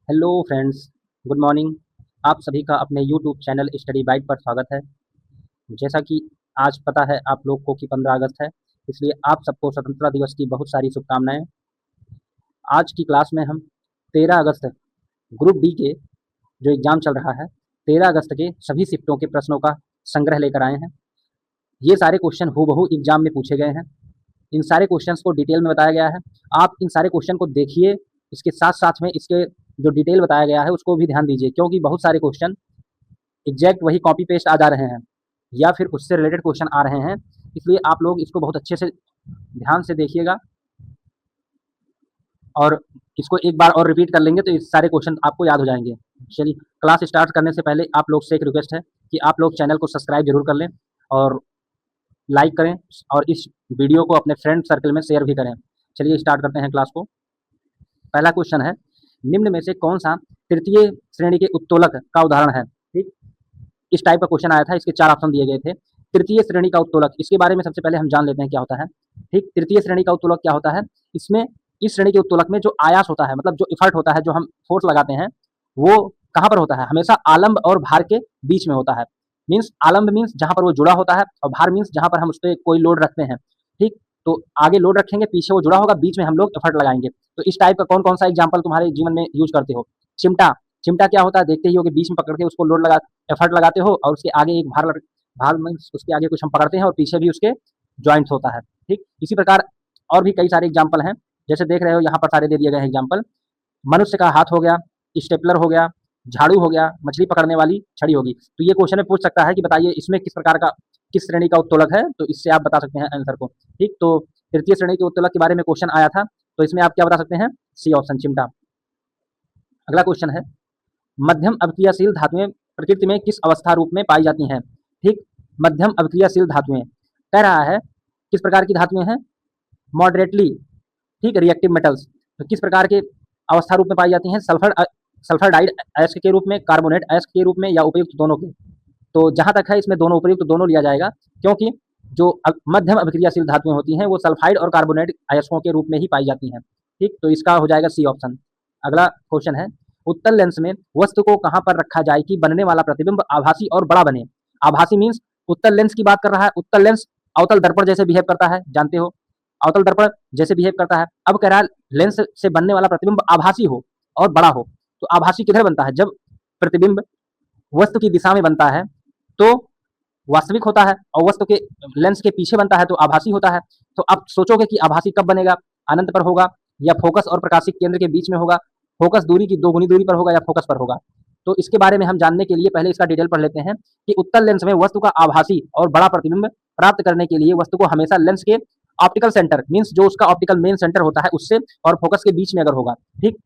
Hello friends, good morning. आप सभी का अपने यूट्यूब चैनल स्टडी बाइट पर स्वागत है। जैसा कि आज पता है आप लोग को कि 15 अगस्त है, इसलिए आप सबको स्वतंत्रता दिवस की बहुत सारी शुभकामनाएं। आज की क्लास में हम 13 अगस्त ग्रुप डी के जो एग्ज़ाम चल रहा है, 13 अगस्त के सभी शिफ्टों के प्रश्नों का संग्रह लेकर आए हैं। ये सारे क्वेश्चन हूबहू एग्ज़ाम में पूछे गए हैं। इन सारे क्वेश्चंस को डिटेल में बताया गया है। आप इन सारे क्वेश्चन को देखिए, इसके साथ-साथ में इसके जो डिटेल बताया गया है उसको भी ध्यान दीजिए, क्योंकि बहुत सारे क्वेश्चन एग्जैक्ट वही कॉपी पेस्ट आ जा रहे हैं या फिर उससे रिलेटेड क्वेश्चन आ रहे हैं। इसलिए आप लोग इसको बहुत अच्छे से ध्यान से देखिएगा और इसको एक बार और रिपीट कर लेंगे तो ये सारे क्वेश्चन आपको याद हो जाएंगे। चलिए, क्लास स्टार्ट करने से पहले आप लोग से एक रिक्वेस्ट है कि आप लोग चैनल को सब्सक्राइब जरूर कर लें और लाइक करें और इस वीडियो को अपने फ्रेंड सर्कल में शेयर भी करें। चलिए स्टार्ट करते हैं क्लास को। पहला क्वेश्चन है, निम्न में से कौन सा तृतीय श्रेणी के उत्तोलक का उदाहरण है? ठीक, इस टाइप का क्वेश्चन आया था। इसके 4 ऑप्शन दिए गए थे। तृतीय श्रेणी का उत्तोलक, इसके बारे में सबसे पहले हम जान लेते हैं क्या होता है। ठीक, तृतीय श्रेणी का उत्तोलक क्या होता है? इसमें इस श्रेणी के उत्तोलक में जो आयास होता है, मतलब जो इफर्ट होता है, जो हम फोर्स लगाते हैं, वो कहाँ पर होता है? हमेशा आलंब और भार के बीच में होता है। मीन्स आलंब मीन्स जहाँ पर वो जुड़ा होता है और भार मीन्स जहाँ पर हम उस पर कोई लोड रखते हैं। ठीक, तो आगे लोड रखेंगे, पीछे वो जुड़ा होगा, बीच में हम लोग एफर्ट लगाएंगे। तो इस टाइप का कौन कौन सा एग्जाम्पल तुम्हारे जीवन में यूज करते हो? चिमटा, चिमटा क्या होता है? देखते ही हो कि बीच में पकड़ के उसको लोड लगा एफर्ट लगाते हो और उसके आगे एक भार मीन्स उसके आगे कुछ हम पकड़ते हैं और पीछे भी उसके जॉइंट्स होता है। ठीक, इसी प्रकार और भी कई सारे एग्जाम्पल हैं। जैसे देख रहे हो यहाँ पर सारे दे दिए गए हैं एग्जाम्पल। मनुष्य का हाथ हो गया, स्टेपलर हो गया, झाड़ू हो गया, मछली पकड़ने वाली छड़ी होगी। तो ये क्वेश्चन में पूछ सकता है कि बताइए इसमें किस प्रकार का, किस श्रेणी का उत्तोलक है? तो इससे आप बता सकते हैं आंसर को। ठीक, तो तृतीय श्रेणी के उत्तोलक के बारे में क्वेश्चन आया था, तो इसमें आप क्या बता सकते हैं? सी ऑप्शन, चिमटा। अगला क्वेश्चन है, मध्यम अभिक्रियाशील धातुएं प्रकृति में किस अवस्था रूप में पाई जाती हैं? ठीक, मध्यम अभिक्रियाशील धातुएं कह रहा है किस प्रकार की धातुएं हैं? मॉडरेटली, ठीक, रिएक्टिव मेटल्स। तो किस प्रकार के अवस्था रूप में पाई जाती हैं? सल्फर डाइड अयस्क के रूप में, कार्बोनेट अयस्क के रूप में, या उपयुक्त दोनों के? तो जहां तक है इसमें दोनों, उपयुक्त दोनों लिया जाएगा, क्योंकि जो मध्यम अभिक्रियाशील धातुएं होती हैं वो सल्फाइड और कार्बोनेट अयस्कों के रूप में ही पाई जाती हैं। ठीक, तो इसका हो जाएगा सी ऑप्शन। अगला क्वेश्चन है, उत्तल लेंस में वस्तु को कहां पर रखा जाए कि बनने वाला प्रतिबिंब आभासी और बड़ा बने? आभासी मीन्स उत्तल लेंस की बात कर रहा है। उत्तल लेंस अवतल दर्पण जैसे बिहेव करता है, जानते हो, अवतल दर्पण जैसे बिहेव करता है। अब कह रहा है लेंस से बनने वाला प्रतिबिंब आभासी हो और बड़ा हो। तो आभासी किधर बनता है? जब प्रतिबिंब वस्तु की दिशा में बनता है तो वास्तविक होता है, और वस्तु के लेंस के पीछे बनता है तो आभासी होता है। तो आप सोचोगे कि आभासी कब बनेगा? अनंत पर होगा, या फोकस और प्रकाशिक केंद्र के बीच में होगा, फोकस दूरी की दोगुनी दूरी पर होगा, या फोकस पर होगा? तो इसके बारे में हम जानने के लिए पहले इसका डिटेल पढ़ लेते हैं कि उत्तल लेंस में वस्तु का आभासी और बड़ा प्रतिबिंब प्राप्त करने के लिए वस्तु को हमेशा लेंस के ऑप्टिकल सेंटर मीन्स जो उसका ऑप्टिकल मेन सेंटर होता है उससे और फोकस के बीच में अगर होगा। ठीक,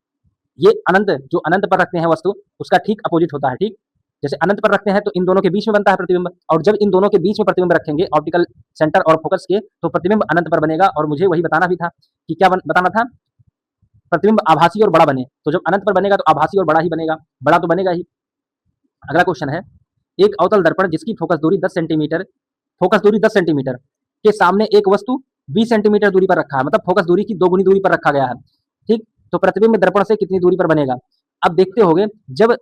ये अनंत, जो अनंत पर रखते हैं वस्तु, उसका ठीक अपोजिट होता है। ठीक, जैसे अनंत पर रखते हैं तो इन दोनों के बीच में बनता है प्रतिबिंब, और जब इन दोनों के बीच में प्रतिबिंब रखेंगे ऑप्टिकल सेंटर और फोकस के, तो प्रतिबिंब अनंत पर बनेगा। और मुझे वही बताना भी था कि क्या बताना था? प्रतिबिंब आभासी और बड़ा बने। तो जब अनंत पर बनेगा तो आभासी और बड़ा ही बनेगा, बड़ा तो बनेगा ही। अगला क्वेश्चन है, एक अवतल दर्पण जिसकी फोकस दूरी 10 सेंटीमीटर, फोकस दूरी 10 सेंटीमीटर के सामने एक वस्तु 20 सेंटीमीटर दूरी पर रखा है, मतलब फोकस दूरी की दोगुनी दूरी पर रखा गया है। ठीक, तो प्रतिबिंब दर्पण से कितनी दूरी पर बनेगा? अब देखते होगे, जब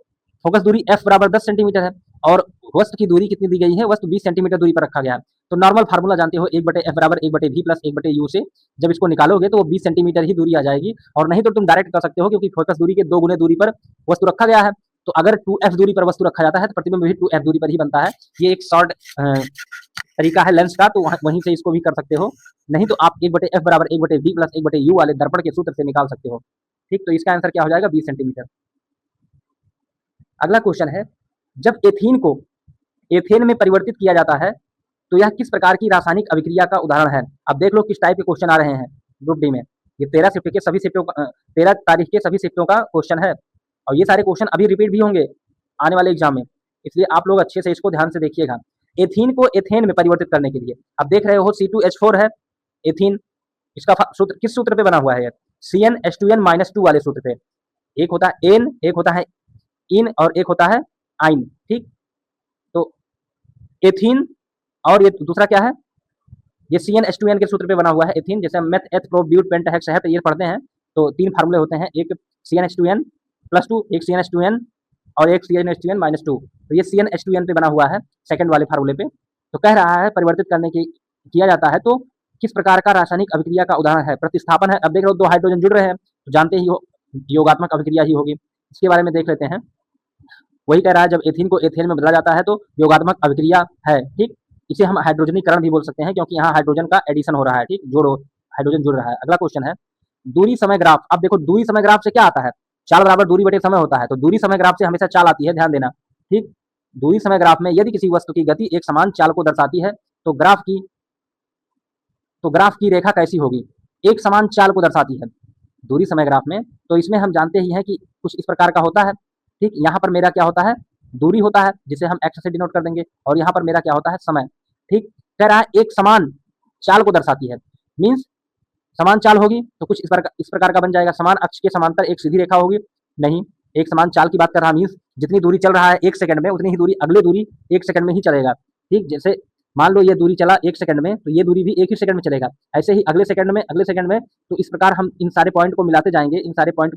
फोकस दूरी f बराबर 10 सेंटीमीटर है और वस्तु की दूरी कितनी दी गई है? वस्तु 20 सेंटीमीटर दूरी पर रखा गया है। तो नॉर्मल फार्मूला जानते हो, 1/f बराबर 1/v प्लस 1/u से जब इसको निकालोगे तो वो 20 सेंटीमीटर ही दूरी आ जाएगी। और नहीं तो तुम डायरेक्ट कर सकते हो, क्योंकि फोकस दूरी के 2 गुने दूरी पर वस्तु रखा गया है। तो अगर 2f दूरी पर वस्तु रखा जाता है तो प्रतिबिंब भी 2f दूरी पर ही बनता है। ये एक शॉर्ट तरीका है लेंस का, तो वहीं से इसको भी कर सकते हो। नहीं तो आप 1/f बराबर 1/v प्लस 1/u वाले दर्पण के सूत्र से निकाल सकते हो। ठीक, तो इसका आंसर क्या हो जाएगा? 20 सेंटीमीटर। अगला क्वेश्चन है, जब एथीन को एथेन में परिवर्तित किया जाता है तो यह किस प्रकार की रासायनिक अभिक्रिया का उदाहरण है? अब देख लो किस टाइप के क्वेश्चन आ रहे हैं ग्रुप डी में। ये 13 शिफ्ट के सभी शिफ्टों 13 तारीख के सभी शिफ्टों का क्वेश्चन है, और ये सारे क्वेश्चन अभी रिपीट भी होंगे आने वाले एग्जाम में, इसलिए आप लोग अच्छे से इसको ध्यान से देखिएगा। एथीन को एथेन में परिवर्तित करने के लिए, अब देख रहे हो C2H4 है एथीन, इसका सूत्र किस सूत्र पे बना हुआ है? CnH2n-2 वाले सूत्र पे। एक होता है एन, एक होता है इन, और एक होता है आइन। ठीक, तो एथीन और ये दूसरा क्या है? ये CnH2n के सूत्र पे बना हुआ है एथीन। जैसे मेथ एथ प्रो ब्यूट पेंट हेक्स है, तो ये पढ़ते हैं तो 3 फार्मूले होते हैं, एक CnH2n +2, एक CnH2n और एक CnH2n-2। तो ये CnH2n पे बना हुआ है सेकंड वाले फार्मूले पे। तो कह रहा है परिवर्तित करने की किया जाता है तो किस प्रकार का रासायनिक अभिक्रिया का उदाहरण है? प्रतिस्थापन है। अब देख लो 2 हाइड्रोजन जुड़ रहे हैं, तो जानते ही हो योगात्मक अभिक्रिया ही होगी। इसके बारे में देख लेते हैं। वही कह रहा है जब एथीन को एथेन में बदला जाता है तो योगात्मक अभिक्रिया है, ठीक। इसे हम हाइड्रोजनीकरण भी बोल सकते हैं क्योंकि यहाँ हाइड्रोजन का एडिशन हो रहा है, ठीक, हाइड्रोजन जुड़ रहा है। अगला क्वेश्चन है दूरी समय ग्राफ। अब देखो दूरी समय ग्राफ से क्या आता है? चाल बराबर दूरी बटे समय होता है, तो दूरी समय ग्राफ से हमेशा चाल आती है, ध्यान देना, ठीक। दूरी समय ग्राफ में यदि किसी वस्तु की गति एक समान चाल को दर्शाती है तो ग्राफ की रेखा कैसी होगी? एक समान चाल को दर्शाती है दूरी समय ग्राफ में, तो इसमें हम जानते ही हैं कि कुछ इस प्रकार का होता है, ठीक। यहाँ पर मेरा क्या होता है? दूरी होता है जिसे हम एक्स से डिनोट कर देंगे और यहाँ पर मेरा क्या होता है? समय, ठीक। कह रहा है एक समान चाल को दर्शाती है, मीन्स समान चाल होगी तो कुछ इस प्रकार का बन जाएगा। समान अक्ष के समांतर एक सीधी रेखा होगी, नहीं, एक समान चाल की बात कर रहा, मीन्स जितनी दूरी चल रहा है 1 सेकंड में उतनी ही दूरी अगले दूरी 1 सेकंड में ही चलेगा, ठीक। जैसे मान लो ये दूरी चला 1 सेकंड में तो ये दूरी भी 1 ही सेकंड में चलेगा, ऐसे ही अगले सेकंड में। तो इस प्रकार हम इन सारे पॉइंट को मिलाते जाएंगे, इन सारे पॉइंट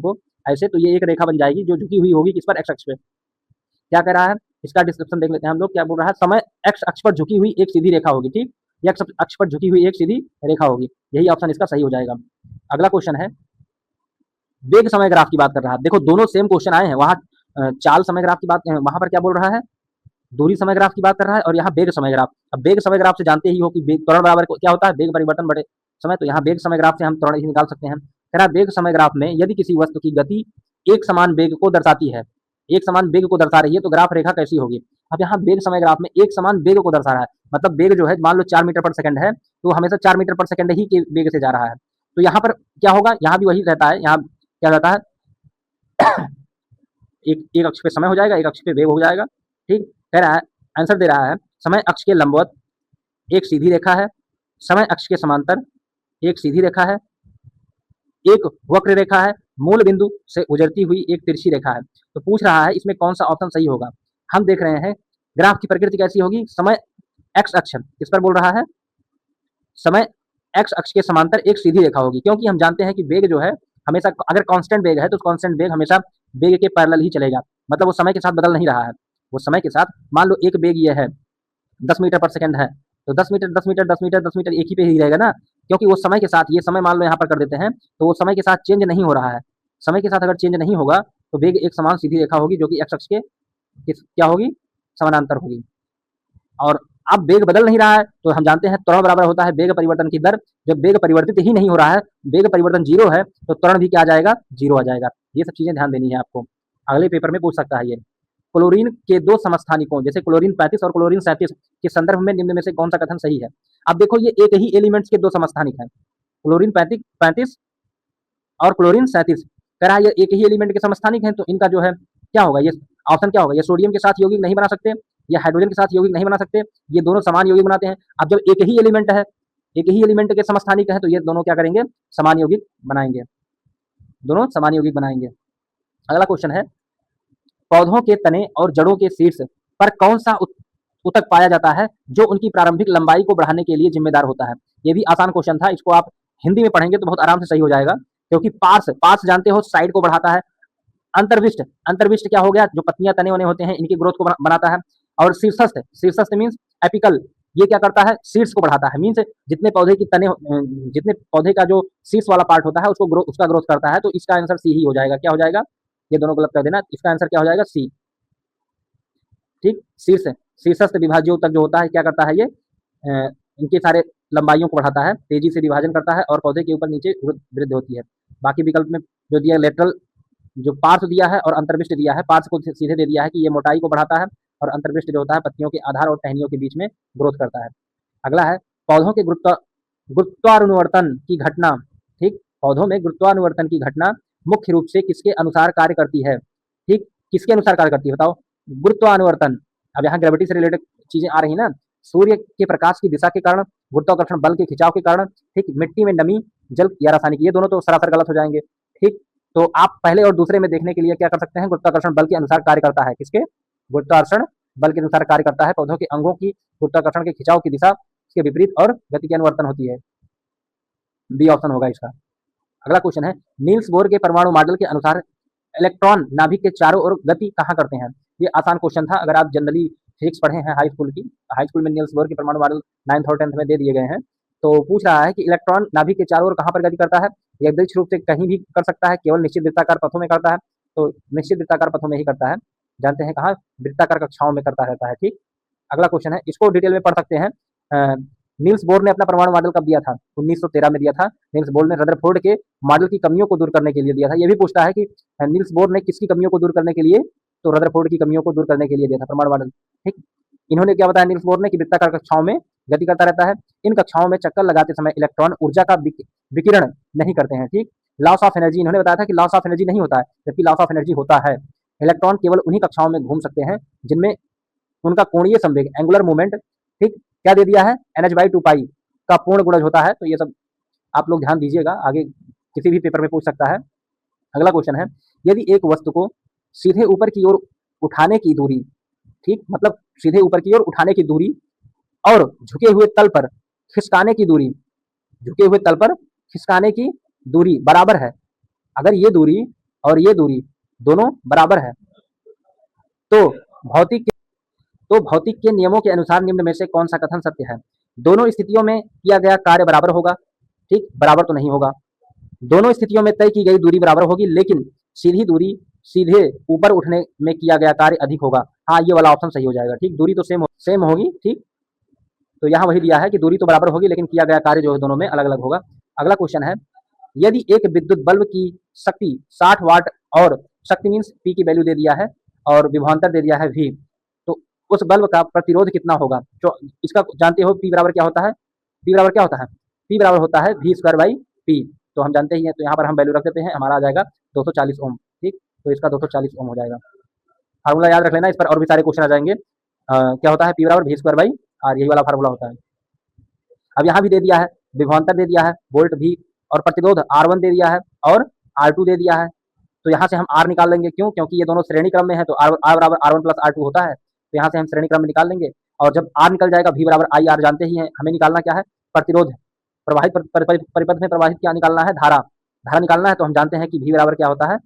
को ऐसे, तो ये एक रेखा बन जाएगी जो झुकी हुई होगी किस पर? एक्स अक्ष पे। क्या कह रहा है इसका डिस्क्रिप्शन देख लेते हैं हम लोग। क्या बोल रहा है? समय एक्स अक्ष पर झुकी हुई एक सीधी रेखा होगी, ठीक। एक्स अक्ष पर झुकी हुई एक सीधी रेखा होगी, यही ऑप्शन इसका सही हो जाएगा। अगला क्वेश्चन है वेग समय ग्राफ की बात कर रहा है। देखो दोनों सेम क्वेश्चन आए हैं, वहाँ चाल समय ग्राफ की बात, वहां पर क्या बोल रहा है? दूरी समय ग्राफ की बात कर रहा है और यहाँ वेग समय ग्राफ। अब वेग समय ग्राफ से जानते ही हो कि वेग त्वरण बराबर क्या होता है? वेग परिवर्तन बटे समय, तो यहाँ वेग समय ग्राफ से हम त्वरण ही निकाल सकते हैं। कह रहा है वेग समय ग्राफ में यदि किसी वस्तु की गति एक समान वेग को दर्शाती है, एक समान वेग को दर्शा रही है तो ग्राफ रेखा कैसी होगी? अब यहाँ वेग समय ग्राफ में एक समान वेग को दर्शा रहा है, मतलब वेग जो है मान लो 4 मीटर पर सेकंड है तो हमेशा 4 मीटर पर सेकंड ही के वेग से जा रहा है, तो यहाँ पर क्या होगा? यहाँ भी वही रहता है, यहाँ क्या रहता है? एक अक्ष पे समय हो जाएगा, एक अक्ष पे वेग हो जाएगा, ठीक। कह रहा है आंसर दे रहा है समय अक्ष के लंबवत एक सीधी रेखा है, समय अक्ष के समांतर एक सीधी रेखा है, एक वक्र रेखा है, मूल बिंदु से गुजरती हुई एक तिरछी रेखा है। तो पूछ रहा है इसमें कौन सा ऑप्शन सही होगा? हम देख रहे हैं ग्राफ की प्रकृति कैसी होगी? समय एक्स अक्ष किस पर बोल रहा है? समय एक्स अक्ष के समांतर एक सीधी रेखा होगी, क्योंकि हम जानते हैं कि वेग जो है हमेशा अगर कांस्टेंट वेग है तो कांस्टेंट वेग हमेशा वेग के पैरेलल ही चलेगा, मतलब वो समय के साथ बदल नहीं रहा है। वो समय के साथ मान लो एक वेग ये है 10 मीटर पर सेकंड है, तो 10 मीटर 10 मीटर 10 मीटर 10 मीटर एक ही पे ही रहेगा ना, क्योंकि वो समय के साथ, ये समय मान लो यहाँ पर कर देते हैं, तो वो समय के साथ चेंज नहीं हो रहा है। समय के साथ अगर चेंज नहीं होगा तो वेग एक समान सीधी रेखा होगी जो कि एक्स अक्ष के क्या होगी? समानांतर होगी। और अब वेग बदल नहीं रहा है तो हम जानते हैं त्वरण बराबर होता है वेग परिवर्तन की दर। जब वेग परिवर्तित ही नहीं हो रहा है, वेग परिवर्तन 0 है तो त्वरण भी क्या आ जाएगा? 0 आ जाएगा। ये सब चीजें ध्यान देनी है आपको, अगले पेपर में पूछ सकता है ये। क्लोरीन के 2 समस्थानिकों जैसे क्लोरीन 35 और क्लोरीन 37 के संदर्भ में निम्न में से कौन सा कथन सही है? अब देखो ये एक ही एलिमेंट्स के 2 समस्थानिक हैं, क्लोरीन 35 और क्लोरीन 37। कह रहा है ये एक ही एलिमेंट के समस्थानिक हैं, तो इनका जो है क्या होगा? ये ऑप्शन क्या होगा? ये सोडियम के साथ यौगिक नहीं बना सकते, ये हाइड्रोजन के साथ यौगिक नहीं बना सकते, ये दोनों समान यौगिक बनाते हैं। अब जब एक ही एलिमेंट है, एक ही एलिमेंट के समस्थानिक है, तो ये दोनों क्या करेंगे? समान यौगिक बनाएंगे, दोनों समान यौगिक बनाएंगे। अगला क्वेश्चन है पौधों के तने और जड़ों के शीर्ष पर कौन सा ऊतक पाया जाता है जो उनकी प्रारंभिक लंबाई को बढ़ाने के लिए जिम्मेदार होता है? ये भी आसान क्वेश्चन था, इसको आप हिंदी में पढ़ेंगे तो बहुत आराम से सही हो जाएगा, क्योंकि पार्स जानते हो साइड को बढ़ाता है। अंतर्विष्ट क्या हो गया? जो पत्तियां तने वने होते हैं इनकी ग्रोथ को बनाता है। और शीर्षस्थ मीन्स एपिकल, ये क्या करता है? शीर्ष को बढ़ाता है, मीन्स जितने पौधे का जो शीर्ष वाला पार्ट होता है उसका ग्रोथ करता है। तो इसका आंसर सी ही हो जाएगा। क्या हो जाएगा? ये दोनों गलत कर देना, इसका आंसर क्या हो जाएगा? सी, ठीक। शीर्षस्थ विभाज्य ऊतक जो होता है क्या करता है? ये इनके सारे लंबाइयों को बढ़ाता है, तेजी से विभाजन करता है और पौधे के ऊपर नीचे वृद्धि होती है। बाकी विकल्प में जो दिया लेटरल जो पार्श्व दिया है और अंतर्विष्ट दिया है, पार्श्व को सीधे दे दिया है कि ये मोटाई को बढ़ाता है और अंतर्विष्ट जो होता है पत्तियों के आधार और टहनियों के बीच में ग्रोथ करता है। अगला है पौधों के गुरुत्वानुवर्तन की घटना, ठीक। पौधों में गुरुत्वानुवर्तन की घटना मुख्य रूप से किसके अनुसार कार्य करती है? ठीक, किसके अनुसार कार्य करती है बताओ? गुरुत्वानुवर्तन। अब यहाँ ग्रेविटी से रिलेटेड चीजें आ रही है ना, सूर्य के प्रकाश की दिशा के कारण, गुरुत्वाकर्षण बल के खिंचाव के कारण, ठीक, मिट्टी में नमी, जल या रासायनिक, ये दोनों तो सरासर गलत हो जाएंगे, ठीक। तो आप पहले और दूसरे में देखने के लिए क्या कर सकते हैं? गुरुत्वाकर्षण बल के अनुसार कार्य करता है, किसके? गुरुत्वाकर्षण बल के अनुसार कार्य करता है। पौधों के अंगों की गुरुत्वाकर्षण के खिंचाव की दिशा इसके विपरीत और गति के अनुवर्तन होती है। बी ऑप्शन होगा इसका। अगला क्वेश्चन है नील्स बोर के परमाणु मॉडल के अनुसार इलेक्ट्रॉन नाभिक के चारों ओर गति कहाँ करते हैं? ये आसान क्वेश्चन था, अगर आप जनरली फिजिक्स पढ़े हैं हाई स्कूल की, हाई स्कूल में निल्स बोर के परमाणु मॉडल 9th और 10th में दे दिए गए हैं। तो पूछ रहा है कि इलेक्ट्रॉन नाभिक के चारों ओर कहाँ पर गति करता है? यादृच्छिक रूप से कहीं भी कर सकता है, केवल निश्चित वृत्ताकार पथों में करता है, तो निश्चित वृत्ताकार पथों में ही करता है। जानते हैं कहाँ? वृत्ताकार कक्षाओं में करता रहता है। ठीक, अगला क्वेश्चन है, इसको डिटेल में पढ़ सकते हैं। नील्स बोर ने अपना परमाणु मॉडल कब दिया था? 1913 में दिया था। नील्स बोर ने रदरफोर्ड के मॉडल की कमियों को दूर करने के लिए दिया था। ये भी पूछता है कि नील्स बोर ने किसकी कमियों को दूर करने के लिए? तो रदरफोर्ड की कमियों को दूर करने के लिए दिया था परमाणु मॉडल। ठीक, इन्होंने क्या बताया नील्स बोर ने कि वृत्ताकार कक्षाओं में गति करता रहता है। इन कक्षाओं में चक्कर लगाते समय इलेक्ट्रॉन ऊर्जा का विकिरण नहीं करते हैं। ठीक, लॉस ऑफ एनर्जी, इन्होंने बताया था कि लॉस ऑफ एनर्जी नहीं होता है, जबकि लॉस ऑफ एनर्जी होता है। इलेक्ट्रॉन केवल उन्हीं कक्षाओं में घूम सकते हैं जिनमें उनका कोणीय संवेग, एंगुलर मूवमेंट, ठीक, क्या दे दिया है? NH/2 का पूर्ण गुणज होता है। तो ये सब आप लोग ध्यान दीजिएगा, आगे किसी भी पेपर में पूछ सकता है। अगला क्वेश्चन है, यदि एक वस्तु को सीधे ऊपर की ओर उठाने की दूरी, ठीक, मतलब सीधे ऊपर की ओर उठाने की दूरी और झुके हुए तल पर खिसकाने की दूरी, झुके हुए तल पर खिसकाने की दूरी बराबर है, अगर ये दूरी और ये दूरी दोनों बराबर है, तो भौतिक के नियमों के अनुसार निम्न में से कौन सा कथन सत्य है? दोनों स्थितियों में किया गया कार्य बराबर होगा। ठीक, बराबर तो नहीं होगा। दोनों स्थितियों में तय की गई दूरी बराबर होगी, लेकिन सीधी दूरी सीधे ऊपर उठने में किया गया कार्य अधिक होगा। हाँ, ये वाला ऑप्शन सही हो जाएगा। ठीक, दूरी तो सेम होगी। ठीक, तो यहाँ वही दिया है कि दूरी तो बराबर होगी, लेकिन किया गया कार्य जो है दोनों में अलग अलग होगा। अगला क्वेश्चन है, यदि एक विद्युत बल्ब की शक्ति 60 वाट और शक्ति मीन्स पी की वैल्यू दे दिया है और विभवांतर दे दिया है वी, तो उस बल्ब का प्रतिरोध कितना होगा? जो इसका जानते हो पी बराबर क्या होता है? पी बराबर क्या होता है? पी बराबर होता है V²/P। तो हम जानते ही हैं, तो यहाँ पर हम वैल्यू रख देते हैं, हमारा आ जाएगा 240 ओम। ठीक, तो इसका 240 ओम हो जाएगा। फार्मूला याद रख लेना, इस पर और भी सारे क्वेश्चन आ जाएंगे। क्या होता है? P बराबर V²/R, यही वाला फार्मूला होता है। अब यहाँ भी दे दिया है, विभवांतर दे दिया है वोल्ट V, और प्रतिरोध R1 दे दिया है और R2 दे दिया है। तो यहाँ से हम R निकाल लेंगे, क्यों? क्योंकि ये दोनों श्रेणी क्रम में है, तो R बराबर R1 प्लस R2 होता है। तो यहाँ से हम श्रेणी क्रम में निकाल लेंगे, और जब R निकल जाएगा, V बराबर IR जानते ही हैं। हमें निकालना क्या है? प्रतिरोध। प्रवाहित परिपथ में प्रवाहित क्या निकालना है? धारा निकालना है। तो हम जानते हैं कि V बराबर क्या होता है?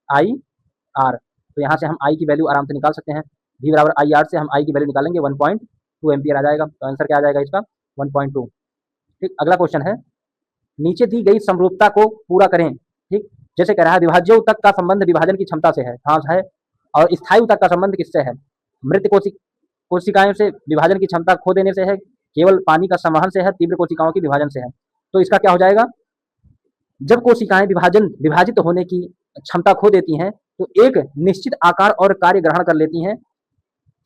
IR। तो यहाँ से हम I की वैल्यू आराम से निकाल सकते हैं। V बराबर IR से हम I की वैल्यू निकालेंगे, 1.2 एम्पियर आ जाएगा। तो आंसर क्या आ जाएगा इसका? 1.2। ठीक, अगला क्वेश्चन है, नीचे दी गई समरूपता को पूरा करें। ठीक, जैसे कह रहा है, विभाज्य ऊतक का संबंध विभाजन की क्षमता से है। हाँ है। और स्थायी ऊतक का संबंध किससे है? मृत कोशिकाओं से विभाजन की क्षमता खो देने से है, केवल पानी का संवहन से है, तीव्र कोशिकाओं की विभाजन से है। तो इसका क्या हो जाएगा? जब कोशिकाएं विभाजित होने की क्षमता खो देती हैं, तो एक निश्चित आकार और कार्य ग्रहण कर लेती हैं।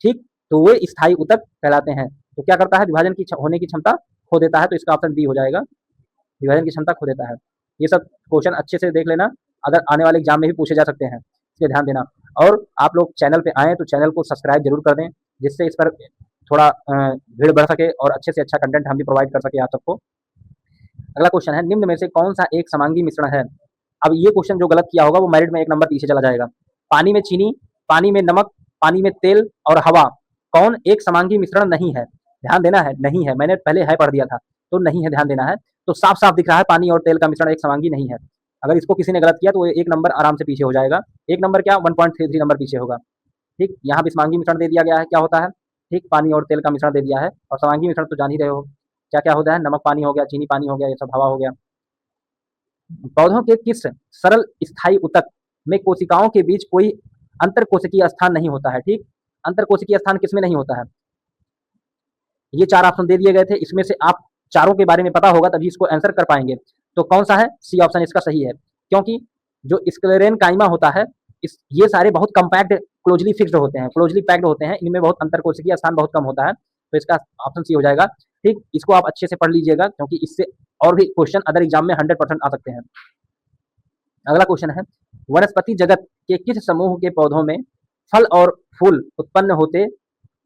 ठीक, तो वे स्थायी ऊतक कहलाते हैं। तो क्या करता है? विभाजन की होने की क्षमता खो देता है। तो इसका ऑप्शन बी हो जाएगा, विभाजन की क्षमता खो देता है। ये सब क्वेश्चन अच्छे से देख लेना, अगर आने वाले एग्जाम में भी पूछे जा सकते हैं, इसलिए ध्यान देना। और आप लोग चैनल पे आएँ तो चैनल को सब्सक्राइब जरूर कर दें, जिससे इस पर थोड़ा भीड़ बढ़ सके और अच्छे से अच्छा कंटेंट हम भी प्रोवाइड कर सके आप सबको। अगला क्वेश्चन है, निम्न में से कौन सा एक समांगी मिश्रण है? अब ये क्वेश्चन जो गलत किया होगा वो मेरिट में 1 नंबर पीछे चला जाएगा। पानी में चीनी, पानी में नमक, पानी में तेल और हवा, कौन एक समांगी मिश्रण नहीं है? ध्यान देना है, नहीं है। मैंने पहले है पढ़ दिया था, तो नहीं है, ध्यान देना है। तो साफ साफ दिख रहा है, पानी और तेल का मिश्रण एक समांगी नहीं है। अगर इसको किसी ने गलत किया तो वो 1 नंबर आराम से पीछे हो जाएगा। 1 नंबर क्या, 1.33 नंबर पीछे होगा। ठीक, यहाँ भी समांगी मिश्रण दे दिया गया है, क्या होता है? ठीक, पानी और तेल का मिश्रण दे दिया है। और समांगी मिश्रण तो जान ही रहे हो क्या क्या होता है? नमक पानी हो गया, चीनी पानी हो गया, ये सब हवा हो गया। पौधों के किस सरल स्थायी ऊतक में कोशिकाओं के बीच कोई अंतर कोशिकीय स्थान नहीं होता है? ठीक, अंतर कोशिकीय स्थान किसमें नहीं होता है? ये 4 ऑप्शन दे दिए गए थे, इसमें से आप चारों के बारे में पता होगा तभी इसको आंसर कर पाएंगे। तो कौन सा है? सी ऑप्शन इसका सही है, क्योंकि जो स्क्लेरेनकाइमा होता है, ये सारे बहुत कंपैक्ट क्लोजली फिक्स्ड होते हैं, क्लोजली पैक्ड होते हैं, इनमें बहुत अंतर कोशिकीय स्थान बहुत कम होता है। तो इसका ऑप्शन सी हो जाएगा। ठीक, इसको आप अच्छे से पढ़ लीजिएगा, क्योंकि इससे और भी क्वेश्चन अदर एग्जाम में 100% आ सकते हैं। अगला क्वेश्चन है, वनस्पति जगत के किस समूह के पौधों में फल और फूल उत्पन्न होते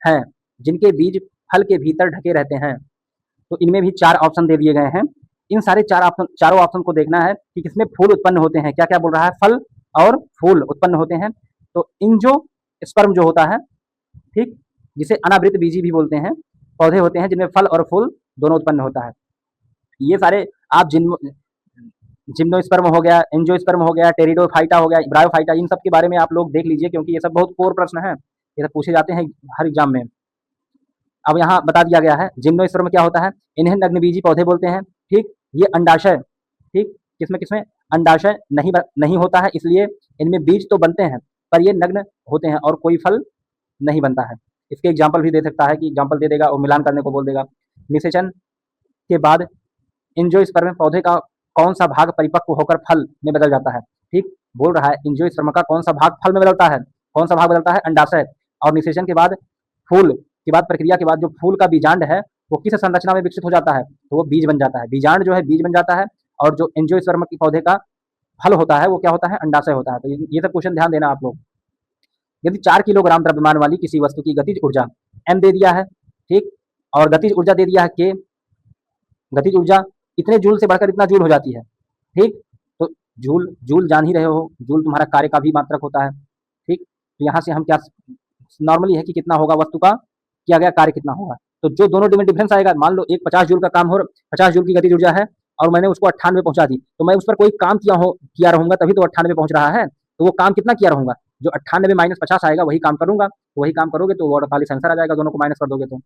हैं जिनके बीज फल के भीतर ढके रहते हैं? तो इनमें भी 4 ऑप्शन दे दिए गए हैं। इन सारे चारों ऑप्शन को देखना है कि किसमें फूल उत्पन्न होते हैं। क्या क्या बोल रहा है? फल और फूल उत्पन्न होते हैं। तो इन जो स्पर्म जो होता है, ठीक, जिसे अनावृत बीजी भी बोलते हैं, पौधे होते हैं जिनमें फल और फूल दोनों उत्पन्न होता है। ये सारे आप जिम्नोस्पर्म हो गया, एंजियोस्पर्म हो गया, टेरिडोफाइटा हो गया, ब्रायोफाइटा, इन सब के बारे में आप लोग देख लीजिए क्योंकि ये सब बहुत कोर प्रश्न है, ये सब पूछे जाते हैं हर एग्जाम में। अब यहाँ बता दिया गया है जिम्नोस्पर्म क्या होता है, इन्हें नग्नबीजी पौधे बोलते हैं। ठीक, ये अंडाशय, ठीक, किसमें किसमें अंडाशय नहीं होता है, इसलिए इनमें बीज तो बनते हैं पर ये नग्न होते हैं और कोई फल नहीं बनता है। इसके एग्जाम्पल भी दे सकता है कि एग्जाम्पल दे देगा और मिलान करने को बोल देगा। निषेचन के बाद एंजियोस्पर्म पौधे का कौन सा भाग परिपक्व होकर फल में बदल जाता है। ठीक, बोल रहा है एंजियोस्पर्म का कौन सा भाग फल में बदलता है, कौन सा भाग बदलता है, अंडाशय। और निषेचन के बाद फूल के बाद प्रक्रिया के बाद जो फूल का बीजांड है वो किस संरचना में विकसित हो जाता है, तो वो बीज बन जाता है। बीजांड जो है बीज बन जाता है और जो एंजियोस्पर्म की पौधे का फल होता है वो क्या होता है, अंडाशय होता है। तो ये सब क्वेश्चन ध्यान देना आप लोग। यदि 4 किलोग्राम द्रव्यमान वाली किसी वस्तु की गतिज ऊर्जा m दे दिया है, ठीक, और गतिज ऊर्जा दे दिया है k, गतिज ऊर्जा इतने जूल से बढ़कर इतना जूल हो जाती है। ठीक, तो जूल जूल जान ही रहे हो, जूल तुम्हारा कार्य का भी मात्रक होता है। ठीक, तो यहाँ से हम क्या नॉर्मली है कि कितना होगा वस्तु का किया गया कार्य कितना होगा, तो जो दोनों में डिफरेंस आएगा, मान लो एक 50 जूल का काम हो, 50 जूल की गतिज ऊर्जा है और मैंने उसको 98 पहुंचा दी, तो मैं उस पर कोई काम किया रहूंगा तभी तो 98 पहुंच रहा है, तो वो काम कितना किया रहूंगा, जो 98 माइनस 50 आएगा वही काम करूंगा, तो वही काम करोगे तो वो 48 आंसर आ जाएगा, दोनों को माइनस कर दोगे तो।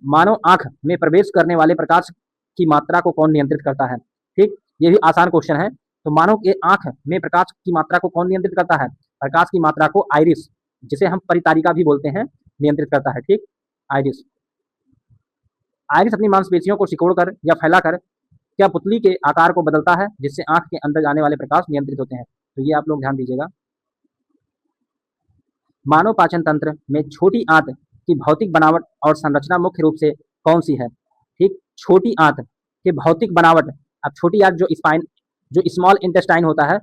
मानव आंख में प्रवेश करने वाले प्रकाश की मात्रा को कौन नियंत्रित करता है। ठीक, ये भी आसान क्वेश्चन है। तो मानव के आंख में प्रकाश की मात्रा को कौन नियंत्रित करता है, प्रकाश की मात्रा को आइरिस, जिसे हम परितारिका भी बोलते हैं, नियंत्रित करता है। ठीक, आइरिस आइरिस अपनी मांसपेशियों को सिकोड़कर या फैलाकर क्या पुतली के आकार को बदलता है जिससे आंख के अंदर जाने वाले प्रकाश नियंत्रित होते हैं, तो ये आप लोग ध्यान दीजिएगा। मानव पाचन तंत्र में छोटी आंत की भौतिक बनावट और संरचना मुख्य रूप से कौन सी है। ठीक, छोटी आंत की भौतिक बनावट, अब छोटी आंत जो स्मॉल इंटेस्टाइन होता है,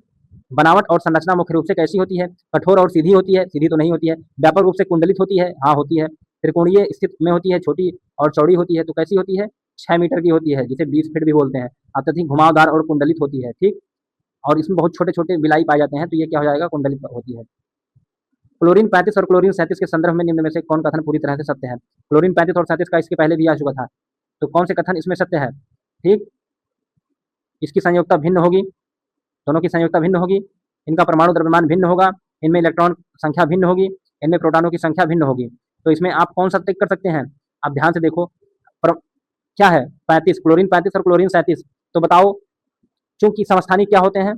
बनावट और संरचना मुख्य रूप से कैसी होती है, कठोर और सीधी होती है, सीधी तो नहीं होती है, व्यापक रूप से कुंडलित होती है, हाँ होती है, त्रिकोणीय स्थित में होती है, छोटी और चौड़ी होती है, तो कैसी होती है, 6 मीटर की होती है, जिसे 20 फीट भी बोलते हैं, अत्यधिक घुमावदार और कुंडलित होती है। ठीक, और इसमें बहुत छोटे छोटे बिलाई पाए जाते हैं, तो ये क्या हो जाएगा, कुंडलित होती है। क्लोरीन 35 और क्लोरीन 37 के संदर्भ में निम्न में से कौन कथन पूरी तरह से सत्य है। क्लोरीन 35 और 37 का इसके पहले भी आ चुका था, तो कौन से कथन इसमें सत्य है। ठीक, इसकी संयोजकता भिन्न होगी, दोनों की संयोजकता भिन्न होगी, इनका परमाणु द्रव्यमान भिन्न होगा, इनमें इलेक्ट्रॉन संख्या भिन्न होगी, इनमें प्रोटॉनों की संख्या भिन्न होगी, तो इसमें आप कौन सा टिक कर सकते हैं। आप ध्यान से देखो क्या है 35, क्लोरीन 35 और क्लोरीन 37, तो बताओ चूंकि समस्थानिक क्या होते हैं,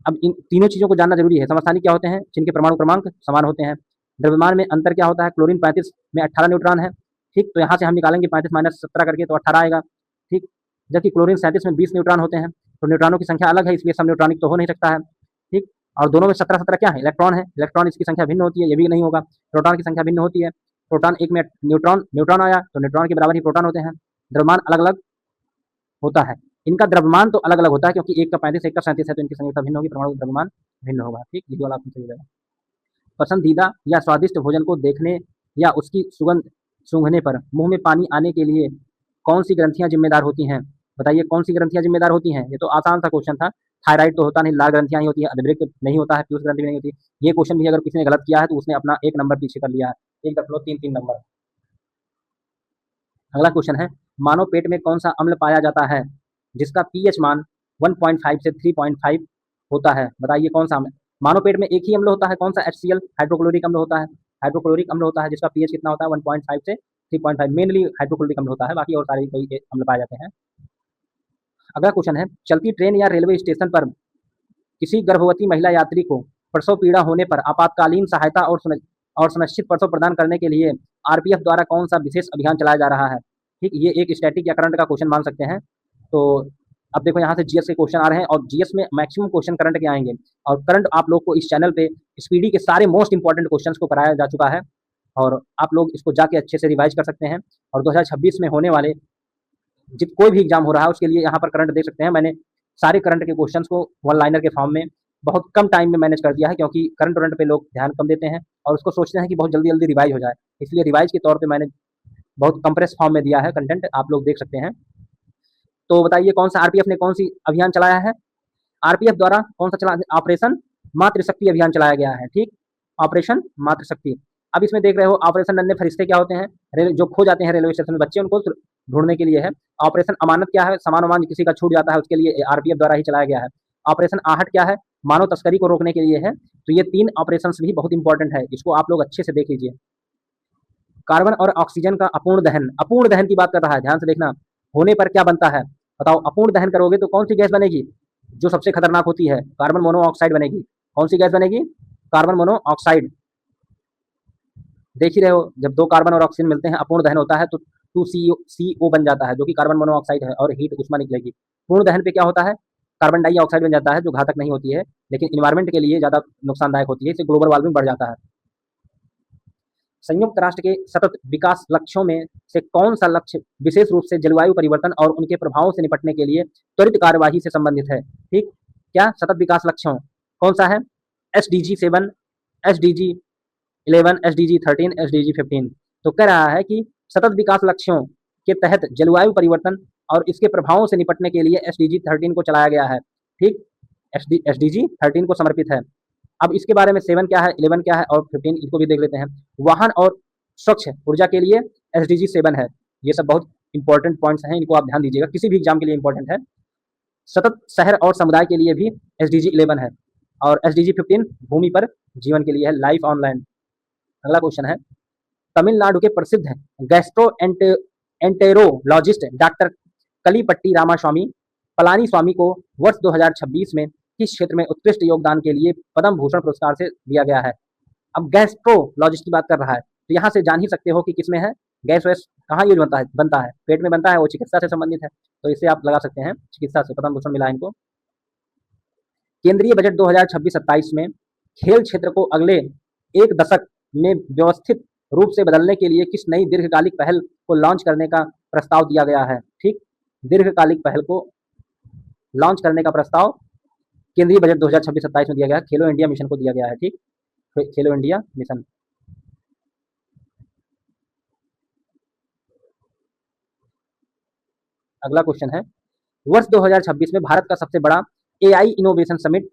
अब इन तीनों चीज़ों को जानना जरूरी है। समस्थानिक क्या होते हैं, जिनके परमाणु क्रमांक समान होते हैं। द्रव्यमान में अंतर क्या होता है, क्लोरीन 35 में 18 न्यूट्रॉन है। ठीक, तो यहाँ से हम निकालेंगे 35 माइनस 17 करके तो 18 आएगा। ठीक, जबकि क्लोरीन 37 में 20 न्यूट्रॉन होते हैं, तो न्यूट्रॉनों की संख्या अलग है, इसलिए सब न्यूट्रॉनिक तो हो नहीं सकता है। ठीक, और दोनों में 17 क्या है, इलेक्ट्रॉन है, इलेक्ट्रॉन इसकी संख्या भिन्न होती है, ये भी नहीं होगा। प्रोटॉन की संख्या भिन्न होती है, प्रोटॉन एक में न्यूट्रॉन आया तो न्यूट्रॉन के बराबर ही प्रोटॉन होते हैं। द्रव्यमान अलग अलग होता है, इनका द्रव्यमान तो अलग अलग होता है क्योंकि एक का 35 एक का 37 है, तो इनकी संयोजकता भिन्न होगी, परमाणु द्रव्यमान भिन्न होगा। ठीक, ये वाला आपको सही रहेगा। पसंदीदा या स्वादिष्ट भोजन को देखने या उसकी सुगंध सूंघने पर मुंह में पानी आने के लिए कौन सी ग्रंथियां जिम्मेदार होती हैं, बताइए कौन सी ग्रंथियां जिम्मेदार होती हैं। ये तो आसान सा क्वेश्चन था, थायराइड तो होता नहीं, लाल ग्रंथियां ही होती है, अधवृक्क नहीं होता है, पीयूष ग्रंथि भी नहीं होती। ये क्वेश्चन भी अगर किसी ने गलत किया है तो उसने अपना 1 नंबर पीछे कर लिया है, 1.33 नंबर। अगला क्वेश्चन है, मानव पेट में कौन सा अम्ल पाया जाता है जिसका पीएच मान 1.5 से 3.5 होता है, बताइए कौन सा अम्ल। मानव पेट में एक ही अम्ल होता है, कौन सा, HCl हाइड्रोक्लोरिक अम्ल होता है। हाइड्रोक्लोरिक अम्ल होता है जिसका पीएच कितना होता है 1.5 से 3.5, मेनली हाइड्रोक्लोरिक अम्ल होता है, बाकी और सारे कई अम्ल पाए जाते हैं। अगला क्वेश्चन है, चलती ट्रेन या रेलवे स्टेशन पर किसी गर्भवती महिला यात्री को प्रसव पीड़ा होने पर आपातकालीन सहायता और सुनिश्चित प्रसव प्रदान करने के लिए आरपीएफ द्वारा कौन सा विशेष अभियान चलाया जा रहा है। ठीक, ये एक स्टैटिक या करंट का क्वेश्चन मान सकते हैं। तो अब देखो यहाँ से जीएस के क्वेश्चन आ रहे हैं और जीएस में मैक्सिमम क्वेश्चन करंट के आएंगे, और करंट आप लोग को इस चैनल पे स्पीडी के सारे मोस्ट इंपॉर्टेंट क्वेश्चंस को कराया जा चुका है, और आप लोग इसको जाके अच्छे से रिवाइज कर सकते हैं। और 2026 में होने वाले कोई भी एग्जाम हो रहा है उसके लिए यहाँ पर करंट देख सकते हैं। मैंने सारे करंट के क्वेश्चंस को वन लाइनर के फॉर्म में बहुत कम टाइम में मैनेज कर दिया है, क्योंकि करंट पे लोग ध्यान कम देते हैं और उसको सोचते हैं कि बहुत जल्दी जल्दी रिवाइज हो जाए, इसलिए रिवाइज के तौर पे मैंने बहुत कंप्रेस फॉर्म में दिया है कंटेंट, आप लोग देख सकते हैं। तो बताइए कौन सा आरपीएफ ने कौन सी अभियान चलाया है, आरपीएफ द्वारा कौन सा चला, ऑपरेशन मातृशक्ति अभियान चलाया गया है। ठीक, ऑपरेशन मातृशक्ति। अब इसमें देख रहे हो ऑपरेशन नन्हे फरिश्ते क्या होते हैं, जो खो जाते हैं रेलवे स्टेशन में बच्चे, उनको ढूंढने के लिए है। ऑपरेशन अमानत क्या है, सामान वामान किसी का छूट जाता है उसके लिए आरपीएफ द्वारा ही चलाया गया है। ऑपरेशन आहट क्या है, मानव तस्करी को रोकने के लिए है। तो ये 3 ऑपरेशंस भी बहुत इंपॉर्टेंट है, इसको आप लोग अच्छे से देख लीजिए। कार्बन और ऑक्सीजन का अपूर्ण दहन की बात कर रहा है, ध्यान से देखना। होने पर क्या बनता है, बताओ। अपूर्ण दहन करोगे तो कौन सी गैस बनेगी, जो सबसे खतरनाक होती है, कार्बन मोनोऑक्साइड बनेगी। कौन सी गैस बनेगी, कार्बन मोनोऑक्साइड। देख ही रहे हो, जब 2 कार्बन और ऑक्सीजन मिलते हैं, अपूर्ण दहन होता है तो 2CO बन जाता है, जो कि कार्बन मोनोऑक्साइड है, और हीट उष्मा निकलेगी। पूर्ण दहन पे क्या होता है, कार्बन डाइऑक्साइड बन जाता है, जो घातक नहीं होती है, लेकिन इन्वायरमेंट के लिए ज़्यादा नुकसानदायक होती है, इससे ग्लोबल वार्मिंग बढ़ जाता है। संयुक्त राष्ट्र के सतत विकास लक्ष्यों में से कौन सा लक्ष्य विशेष रूप से जलवायु परिवर्तन और उनके प्रभावों से निपटने के लिए त्वरित कार्यवाही से संबंधित है। ठीक, क्या सतत विकास लक्ष्यों कौन सा है, SDG 7, SDG 11, SDG 13, SDG 15। तो कह रहा है कि सतत विकास लक्ष्यों के तहत जलवायु परिवर्तन और इसके प्रभावों से निपटने के लिए SDG 13 को चलाया गया है। ठीक, SDG 13 को समर्पित है। अब इसके बारे में 7 क्या है, 11 क्या है और 15 इसको भी देख लेते हैं। वाहन और स्वच्छ ऊर्जा के लिए SDG 7 है। ये सब बहुत इंपॉर्टेंट पॉइंट्स हैं, इनको आप ध्यान दीजिएगा, किसी भी एग्जाम के लिए इंपॉर्टेंट है। सतत शहर और समुदाय के लिए भी SDG 11 है, और SDG 15 भूमि पर जीवन के लिए है, लाइफ ऑन लैंड। अगला क्वेश्चन है, तमिलनाडु के प्रसिद्ध गैस्ट्रो एंटेरोलॉजिस्ट डॉक्टर कलीपट्टी रामास्वामी पलानी स्वामी को वर्ष 2026 में किस क्षेत्र में उत्कृष्ट योगदान के लिए पद्म भूषण पुरस्कार से दिया गया है। अब गैस्ट्रोलॉजिस्ट की बात कर रहा है, तो यहाँ से जान ही सकते हो कि किसमें है, गैस वैस कहाँ यूज बनता है, पेट में बनता है, वो चिकित्सा से संबंधित है, तो इसे आप लगा सकते हैं, चिकित्सा से पद्म भूषण मिला इनको। केंद्रीय बजट 2026-27 में खेल क्षेत्र को अगले 1 दशक में व्यवस्थित रूप से बदलने के लिए किस नई दीर्घकालिक पहल को लॉन्च करने का प्रस्ताव दिया गया है। ठीक, दीर्घकालिक पहल को लॉन्च करने का प्रस्ताव केंद्रीय बजट 2026-27 में दिया गया है, खेलो इंडिया मिशन को दिया गया है। ठीक, खेलो इंडिया मिशन। अगला क्वेश्चन है, वर्ष 2026 में भारत का सबसे बड़ा AI इनोवेशन समिट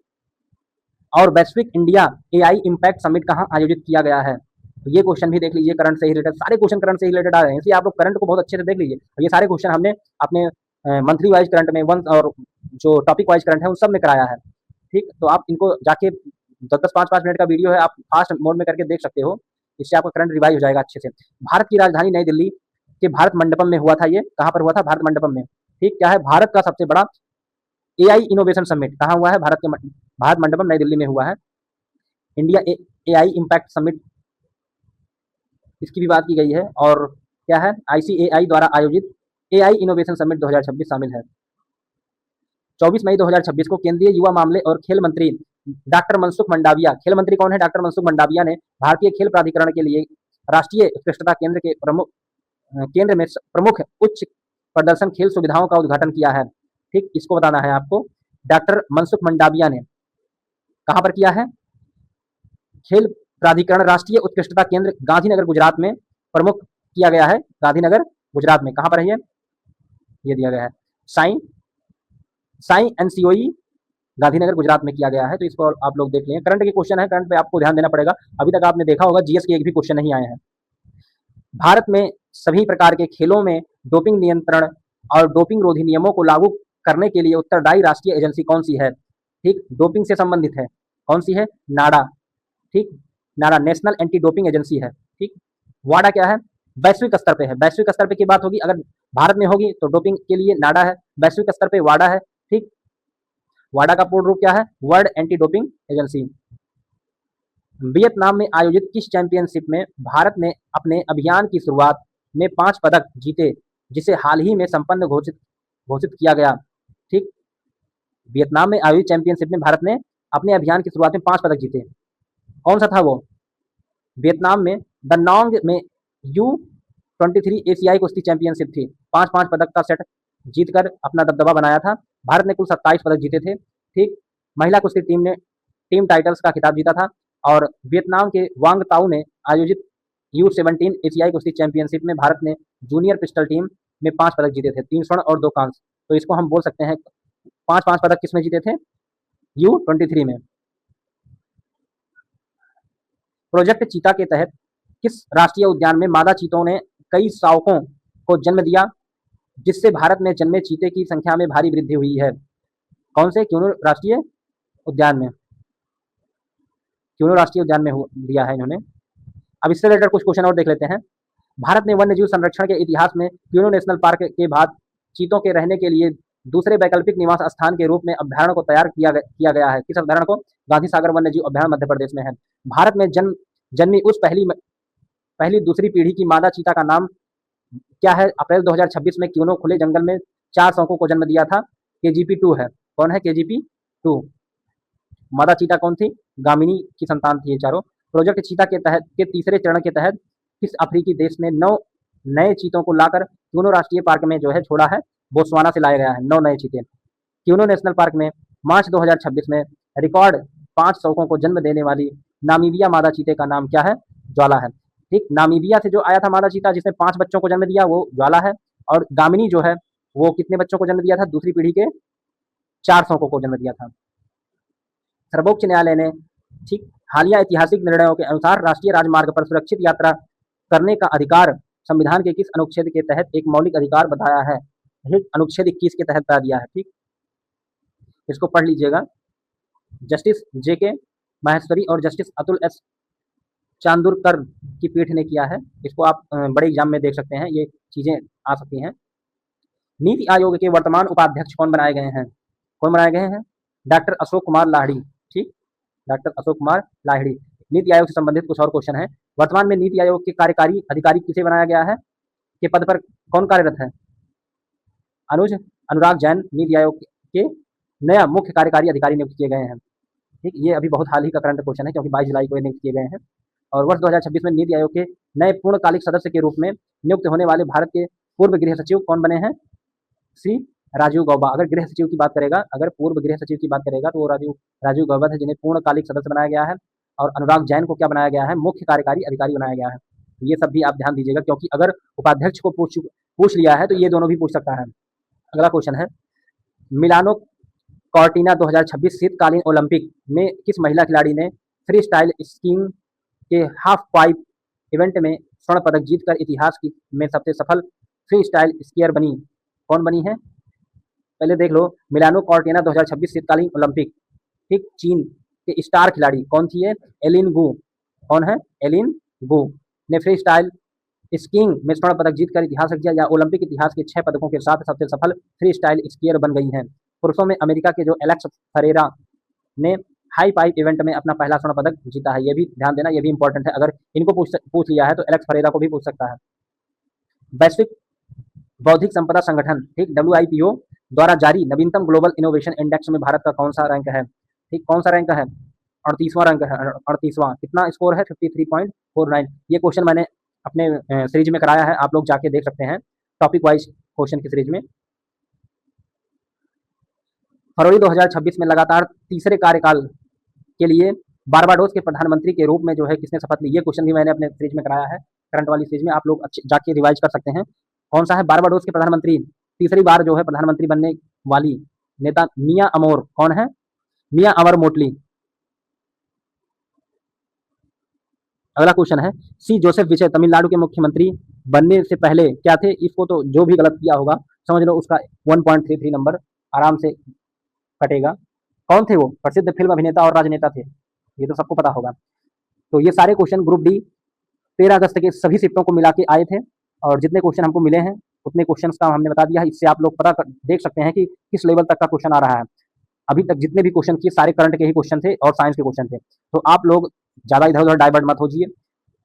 और वैश्विक इंडिया AI इम्पैक्ट समिट कहाँ आयोजित किया गया है। तो ये क्वेश्चन भी देख लीजिए, करंट से ही रिलेटेड, सारे क्वेश्चन करंट से ही रिलेटेड आ रहे हैं, इसलिए आप लोग करंट को बहुत अच्छे से देख लीजिए। ये सारे क्वेश्चन हमने अपने मंथली वाइज करंट में वन और जो टॉपिक वाइज करंट है उन सब में कराया है। ठीक, तो आप इनको जाके 10-10, 5-5 मिनट का वीडियो है, आप फास्ट मोड में करके देख सकते हो, इससे आपका करंट रिवाइज हो जाएगा अच्छे से। भारत की राजधानी नई दिल्ली के भारत मंडपम में हुआ था, ये कहाँ पर हुआ था, भारत मंडपम में। ठीक, क्या है, भारत का सबसे बड़ा AI इनोवेशन समिट कहाँ हुआ है, भारत मंडपम नई दिल्ली में हुआ है। इंडिया AI इम्पैक्ट समिट, इसकी भी बात की गई है, और क्या है, ICAI द्वारा आयोजित AI इनोवेशन समिट 2026 शामिल है। 24 मई 2026 को केंद्रीय युवा मामले और खेल मंत्री डॉक्टर मनसुख मंडाविया, खेल मंत्री कौन है, डॉक्टर मनसुख मंडाविया ने भारतीय खेल प्राधिकरण के लिए राष्ट्रीय उत्कृष्टता केंद्र में प्रमुख उच्च प्रदर्शन खेल सुविधाओं का उद्घाटन किया है। ठीक, इसको बताना है आपको, डॉक्टर मनसुख मंडाविया ने कहाँ पर किया है, खेल प्राधिकरण राष्ट्रीय उत्कृष्टता केंद्र गांधीनगर गुजरात में प्रमुख किया गया है, गांधीनगर गुजरात में। कहाँ पर है ये दिया गया है, साई NCOE गांधीनगर गुजरात में किया गया है। तो इसको आप लोग देख लें, करंट के क्वेश्चन है, करंट पे आपको ध्यान देना पड़ेगा। अभी तक आपने देखा होगा GS के एक भी क्वेश्चन नहीं आए हैं। भारत में सभी प्रकार के खेलों में डोपिंग नियंत्रण और डोपिंग रोधी नियमों को लागू करने के लिए उत्तरदायी राष्ट्रीय एजेंसी कौन सी है। ठीक, डोपिंग से संबंधित है, कौन सी है, नाडा। ठीक, नाडा नेशनल एंटी डोपिंग एजेंसी है। ठीक, वाडा क्या है, वैश्विक स्तर पे है, वैश्विक स्तर पे की बात होगी, अगर भारत में होगी तो डोपिंग के लिए नाडा है, वैश्विक स्तर पे वाडा है। ठीक, वाडा का पूर्ण रूप क्या है, world anti doping agency. Vietnam में आयोजित किस चैंपियनशिप में भारत ने अपने अभियान की शुरुआत में 5 पदक जीते, जिसे हाल ही में संपन्न घोषित किया गया। ठीक, वियतनाम में आयोजित चैंपियनशिप में भारत ने अपने अभियान की शुरुआत में 5 पदक जीते, कौन सा था वो, वियतनाम में दन्नोंग में U23 एशियाई कुश्ती चैंपियनशिप थी। 5-5 पदक का सेट जीतकर अपना दबदबा बनाया था। भारत ने कुल 27 पदक जीते थे। ठीक, महिला कुश्ती टीम ने टीम टाइटल्स का खिताब जीता था, और वियतनाम के वांग ताऊ ने आयोजित U17 एशियाई कुश्ती चैंपियनशिप में भारत ने जूनियर पिस्टल टीम में 5 पदक जीते थे, 3 स्वर्ण और 2 कांस्य। तो इसको हम बोल सकते हैं 5-5 पदक किसमें जीते थे, U23 में। प्रोजेक्ट चीता के तहत किस राष्ट्रीय उद्यान में मादा चीतों ने कई शावकों को जन्म दिया। जिससे भारत में जन्मे चीते की संख्या में भारी वृद्धि हुई है? कौन से क्यों राष्ट्रीय उद्यान में? क्यों राष्ट्रीय उद्यान में दिया है इन्होंने। अब इससे रिलेटेड कुछ क्वेश्चन और देख लेते हैं। भारत ने वन्य जीव संरक्षण के इतिहास में क्यों नेशनल पार्क के बाद चीतों के रहने के लिए दूसरे वैकल्पिक निवास स्थान के रूप में अभ्यारण्य को तैयार किया गया है? किस अभ्यारण्य को? गांधी सागर वन्य जीव अभ्यारण्य मध्य प्रदेश में है। भारत में जन्मी उस पहली दूसरी पीढ़ी की मादा चीता का नाम क्या है? अप्रैल 2026 में क्यों खुले जंगल में 4 शौकों को जन्म दिया था? KGP2 है। कौन है KGP2? मादा चीता कौन थी? गामिनी की संतान थी ये चारों। प्रोजेक्ट चीता के तीसरे चरण के तहत किस अफ्रीकी देश ने 9 नए चीतों को लाकर क्यूनो राष्ट्रीय पार्क में जो है छोड़ा है? बोत्सवाना से लाया गया है 9 नए चीते। क्यूनो नेशनल पार्क में मार्च 2026 में रिकॉर्ड 5 शौकों को जन्म देने वाली नामीबिया मादा चीते का नाम क्या है? ज्वाला है। ठीक, नामीबिया से जो आया था मादा चीता जिसने 5 बच्चों को जन्म दिया वो ज्वाला है। और गामिनी जो है वो कितने बच्चों को जन्म दिया था? दूसरी पीढ़ी के 4 शौकों को जन्म दिया था। सर्वोच्च न्यायालय ने ठीक हालिया ऐतिहासिक निर्णयों के अनुसार राष्ट्रीय राजमार्ग पर सुरक्षित यात्रा करने का अधिकार संविधान के किस अनुच्छेद के तहत एक मौलिक अधिकार बताया है? अनुच्छेद 21 के तहत बता दिया है। ठीक, इसको पढ़ लीजिएगा। जस्टिस JK माहेश्वरी और जस्टिस अतुल S चांदुरकर की पीठ ने किया है। इसको आप बड़े एग्जाम में देख सकते हैं, ये चीजें आ सकती हैं। नीति आयोग के वर्तमान उपाध्यक्ष कौन बनाए गए हैं? कौन बनाए गए हैं? डॉक्टर अशोक कुमार लाहिड़ी। ठीक, डॉक्टर अशोक कुमार लाहिड़ी। नीति आयोग से संबंधित कुछ और क्वेश्चन है। वर्तमान में नीति आयोग के कार्यकारी अधिकारी किसे बनाया गया है? के पद पर कौन कार्यरत है? अनुराग जैन नीति आयोग के नया मुख्य कार्यकारी अधिकारी नियुक्त किए गए हैं। ठीक, ये अभी बहुत हाल ही का करंट क्वेश्चन है क्योंकि 22 जुलाई को नियुक्त किए गए हैं। और वर्ष 2026 में नीति आयोग के नए पूर्णकालिक सदस्य के रूप में नियुक्त होने वाले भारत के पूर्व गृह सचिव कौन बने हैं? श्री राजीव गौबा। अगर गृह सचिव की बात करेगा, अगर पूर्व गृह सचिव की बात करेगा तो वो राजीव गौबा है जिन्हें पूर्णकालिक सदस्य बनाया गया है। और अनुराग जैन को क्या बनाया गया है? मुख्य कार्यकारी अधिकारी बनाया गया है। ये सब भी आप ध्यान दीजिएगा क्योंकि अगर उपाध्यक्ष को पूछ लिया है तो ये दोनों भी पूछ सकता है। अगला क्वेश्चन है, मिलानो कॉर्टिना 2026 शीतकालीन ओलंपिक में किस महिला खिलाड़ी ने फ्री स्टाइल स्कीइंग के हाफ पाइप इवेंट में स्वर्ण पदक जीतकर इतिहास में सबसे सफल फ्री स्टाइल स्कीयर बनी? कौन बनी है? पहले देख लो, मिलानो कॉर्टिना 2026 शीतकालीन ओलंपिक। ठीक, चीन के स्टार खिलाड़ी कौन थी? है एलिन गू। कौन है? एलिन गू ने फ्री स्टाइल स्कीइंग में स्वर्ण पदक जीतकर इतिहास रच दिया या ओलंपिक इतिहास के 6 पदकों के साथ सबसे सफल फ्री स्टाइल स्कीयर बन गई हैं। पुरुषों में अमेरिका के जो एलेक्स फरेरा ने हाई पाइप इवेंट में अपना पहला स्वर्ण पदक जीता है। ये भी ध्यान देना, ये भी इंपॉर्टेंट है। अगर इनको पूछ लिया है तो एलेक्स फरेरा को भी पूछ सकता है। वैश्विक बौद्धिक संपदा संगठन ठीक WIPO द्वारा जारी नवीनतम ग्लोबल इनोवेशन इंडेक्स में भारत का कौन सा रैंक है? ठीक, कौन सा रैंक है? 38वां रैंक है। 38वां। कितना स्कोर है? 53.49। ये क्वेश्चन मैंने अपने सीरीज में कराया है, आप लोग जाके देख सकते हैं टॉपिक वाइज क्वेश्चन की सीरीज में। फरवरी 2026 में लगातार तीसरे कार्यकाल के लिए बारबाडोस के प्रधानमंत्री के रूप में जो है किसने शपथ ली? ये क्वेश्चन भी मैंने अपने सीरीज में कराया है, करंट वाली सीरीज में, आप लोग अच्छे जाके रिवाइज कर सकते हैं। कौन सा है बारबाडोस के प्रधानमंत्री? तीसरी बार जो है प्रधानमंत्री बनने वाली नेता मिया अमोर। कौन है? मिया अमर मोटली। अगला क्वेश्चन है, सी जोसेफ विजय तमिलनाडु के मुख्यमंत्री बनने से पहले क्या थे? इसको तो जो भी गलत किया होगा समझ लो उसका 1.33 नंबर आराम से कटेगा। कौन थे वो? प्रसिद्ध फिल्म अभिनेता और राजनेता थे, ये तो सबको पता होगा। तो ये सारे क्वेश्चन ग्रुप डी 13 अगस्त के सभी शिफ्टों को मिला के आए थे और जितने क्वेश्चन हमको मिले हैं उतने क्वेश्चंस का हमने बता दिया है। इससे आप लोग देख सकते हैं कि किस लेवल तक का क्वेश्चन आ रहा है। अभी तक जितने भी क्वेश्चन किए सारे करंट के ही क्वेश्चन थे और साइंस के क्वेश्चन थे, तो आप लोग ज़्यादा इधर उधर डाइवर्ट मत होजिए।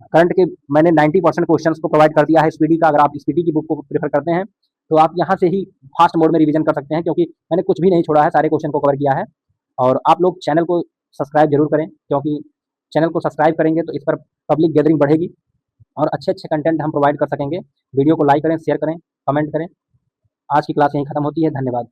करंट के मैंने 90% क्वेश्चन को प्रोवाइड कर दिया है स्पीडी का। अगर आप स्पीडी की बुक को प्रेफर करते हैं तो आप यहाँ से ही फास्ट मोड में रिवीजन कर सकते हैं क्योंकि मैंने कुछ भी नहीं छोड़ा है, सारे क्वेश्चन को कवर किया है। और आप लोग चैनल को सब्सक्राइब जरूर करें क्योंकि चैनल को सब्सक्राइब करेंगे तो इस पर पब्लिक गैदरिंग बढ़ेगी और अच्छे अच्छे कंटेंट हम प्रोवाइड कर सकेंगे। वीडियो को लाइक करें, शेयर करें, कमेंट करें। आज की क्लास यहीं खत्म होती है। धन्यवाद।